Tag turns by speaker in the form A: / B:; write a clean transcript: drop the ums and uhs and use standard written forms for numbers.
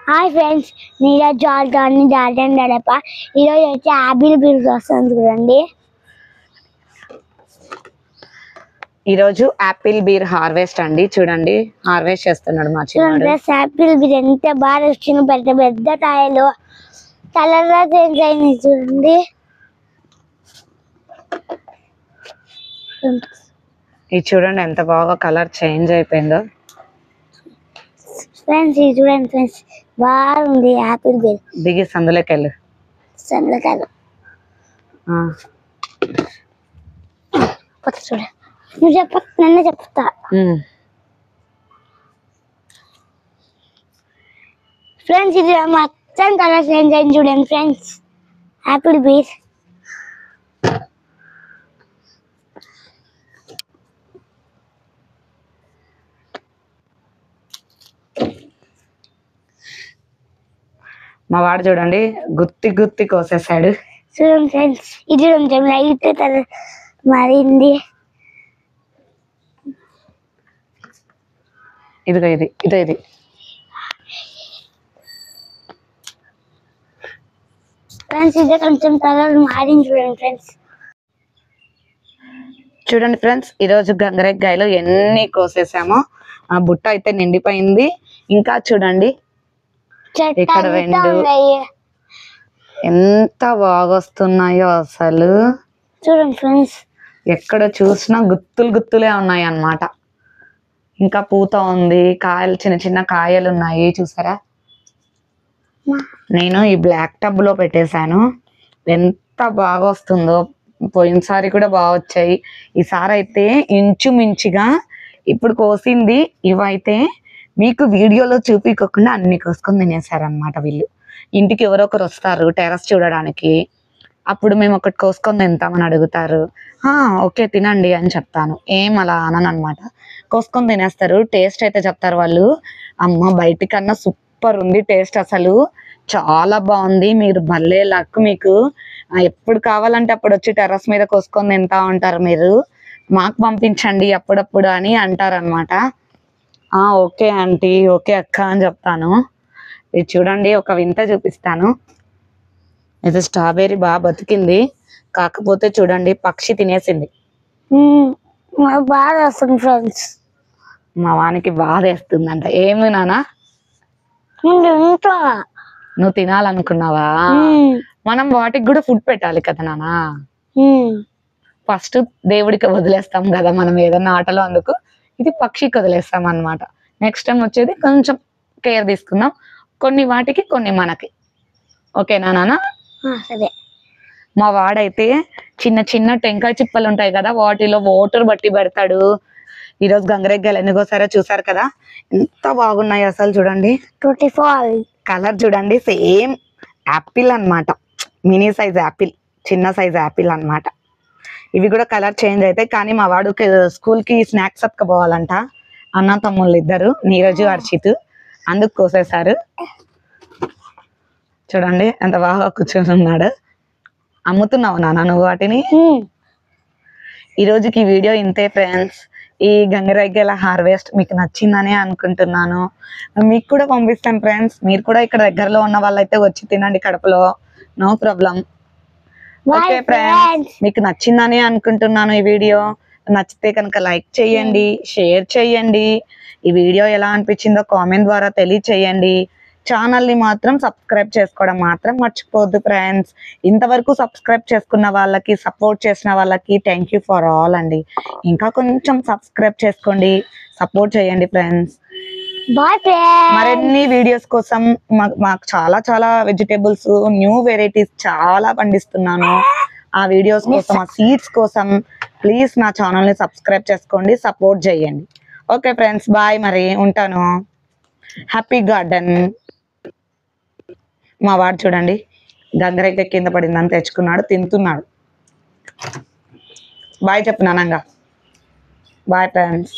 A: Hi friends, Neeraj జార్జాన్ని garden గడప. ఈరోజు వచ్చి యాపిల్ బీర్ వస్తుంది చూడండి.
B: ఈరోజు యాపిల్ బీర్ హార్వెస్ట్ అండి. చూడండి, హార్వెస్ట్ చేస్తున్నాడు మా చిన్నాడు.
A: యాపిల్ బీర్ ఎంత బాగా వచ్చింది, పెద్ద పెద్ద కాయలు కలర్ చేంజ్ అయింది చూడండి.
B: ఇది చూడండి ఎంత బాగా కలర్ చేంజ్ అయిపోయిందో
A: ఫ్రెండ్స్. ఇది చూడండి ఫ్రెండ్స్, బాగుంది యాపిల్ బీర్.
B: దిగి సందులోకి వెళ్ళు.
A: సందుకాదు చూడ, నువ్వు చెప్ప, నన్ను చెప్తా. ఫ్రెండ్స్, ఇది మొత్తం కలర్ చేంజ్ అయింది చూడండి ఫ్రెండ్స్. యాపిల్ బీర్
B: మా వాడు చూడండి గుత్తి గుత్తి కోసేసాడు.
A: చూడండి ఫ్రెండ్స్, ఇది కొంచెం లైట్ కలర్ మారింది.
B: ఇదిగో ఇది ఇదో ఇది
A: ఫ్రెండ్స్, ఇది కొంచెం కలర్ మారింది చూడండి ఫ్రెండ్స్.
B: చూడండి ఫ్రెండ్స్, ఈరోజు గంగరెగ్గాయలు ఎన్ని కోసేసామో. ఆ బుట్ట అయితే నిండిపోయింది. ఇంకా చూడండి ఇక్కడ రెండు ఎంత బాగా వస్తున్నాయో అసలు.
A: చూడండి ఫ్రెండ్స్,
B: ఎక్కడ చూసినా గుత్తులు గుత్తులే ఉన్నాయి అన్నమాట. ఇంకా పూత ఉంది, కాయలు చిన్న చిన్న కాయలు ఉన్నాయి చూసారా. నేను ఈ బ్లాక్ టబ్ లో పెట్టేశాను. ఎంత బాగా వస్తుందో. పోయినసారి కూడా బాగా వచ్చాయి. ఈసారి అయితే ఇంచుమించుగా ఇప్పుడు కోసింది ఇవైతే మీకు వీడియోలో చూపించకుండా అన్ని కోసుకొని తినేసారనమాట వీళ్ళు. ఇంటికి ఎవరో ఒకరు వస్తారు టెర్రస్ చూడడానికి, అప్పుడు మేము ఒకటి కోసుకొని తింటామని అడుగుతారు. ఓకే తినండి అని చెప్తాను, ఏం అలా అనను అనమాట. కోసుకొని తినేస్తారు. టేస్ట్ అయితే చెప్తారు వాళ్ళు, అమ్మ బయటికన్నా సూపర్ ఉంది టేస్ట్, అసలు చాలా బాగుంది, మీరు భలే లక్, మీకు ఎప్పుడు కావాలంటే అప్పుడు వచ్చి టెర్రస్ మీద కోసుకొని తింటా ఉంటారు మీరు, మాకు పంపించండి అప్పుడప్పుడు అని అంటారనమాట. ఓకే ఆంటీ, ఓకే అక్క అని చెప్తాను. ఇది చూడండి ఒక వింత చూపిస్తాను. ఇది స్ట్రాబెర్రీ బాగా బతికింది, కాకపోతే చూడండి పక్షి తినేసింది.
A: బాగా వస్తుంది ఫ్రెండ్స్.
B: మా వానికి బాధ వేస్తుందంట. ఏమి నానా నువ్వు తినాలనుకున్నావా? మనం వాటికి కూడా ఫుడ్ పెట్టాలి కదా నానా. ఫస్ట్ దేవుడికి వదిలేస్తాం కదా మనం ఏదన్నా ఆటలో, అందుకు ఇది పక్షికి వదిలేస్తాం అన్నమాట. నెక్స్ట్ టైం వచ్చేది కొంచెం కేర్ తీసుకుందాం, కొన్ని వాటికి కొన్ని మనకి. ఓకేనా నాన్న?
A: సరే.
B: మా వాడైతే చిన్న చిన్న టెంకాయ చిప్పలు ఉంటాయి కదా, వాటిలో వాటర్ బట్టి పెడతాడు. ఈరోజు గంగరెగ్గాయలు ఎన్నికోసారో చూసారు కదా, ఎంత బాగున్నాయి అసలు. చూడండి కలర్ చూడండి, సేమ్ యాపిల్ అన్నమాట, మినీ సైజ్ యాపిల్, చిన్న సైజ్ యాపిల్ అన్నమాట. ఇవి కూడా కలర్ చేంజ్ అవుతాయి. కానీ మా వాడు స్కూల్ కి స్నాక్స్ అతుకపోవాలంట, అన్న తమ్ముళ్ళు ఇద్దరు, నీరజు హర్షిత్, అందుకు కోసేశారు. చూడండి ఎంత బాగా కూర్చొని ఉన్నాడు. అమ్ముతున్నావు నాన్న నువ్వు వాటిని? ఈ రోజుకి ఈ వీడియో ఇంతే ఫ్రెండ్స్. ఈ గంగరెగ్గాయల హార్వెస్ట్ మీకు నచ్చిందని అనుకుంటున్నాను. మీకు కూడా పంపిస్తాను ఫ్రెండ్స్, మీరు కూడా ఇక్కడ దగ్గరలో ఉన్న వాళ్ళైతే వచ్చి తినండి కడపలో, నో ప్రాబ్లం. ఓకే ఫ్రెండ్స్, మీకు నచ్చిందని అనుకుంటున్నాను ఈ వీడియో. నచ్చితే కనుక లైక్ చేయండి, షేర్ చేయండి. ఈ వీడియో ఎలా అనిపించిందో కామెంట్ ద్వారా తెలియచేయండి. ఛానల్ని మాత్రం సబ్స్క్రైబ్ చేసుకోవడం మాత్రం మర్చిపోవద్దు ఫ్రెండ్స్. ఇంతవరకు సబ్స్క్రైబ్ చేసుకున్న వాళ్ళకి, సపోర్ట్ చేసిన వాళ్ళకి థ్యాంక్ యూ ఫర్ ఆల్ అండి. ఇంకా కొంచెం సబ్స్క్రైబ్ చేసుకోండి, సపోర్ట్ చేయండి ఫ్రెండ్స్. మరిన్ని వీడియోస్ కోసం మాకు చాలా చాలా వెజిటేబుల్స్, న్యూ వెరైటీస్ చాలా పండిస్తున్నాను. ఆ వీడియోస్ కోసం, ఆ సీడ్స్ కోసం ప్లీజ్ నా ఛానల్ని సబ్స్క్రైబ్ చేసుకోండి, సపోర్ట్ చేయండి. ఓకే ఫ్రెండ్స్, బాయ్, మరి ఉంటాను. Happy garden. మా వాడు చూడండి గంగరెగ్గాయ కింద పడిందని తెచ్చుకున్నాడు, తింటున్నాడు. బాయ్ చెప్పు నానంగా. Bye friends.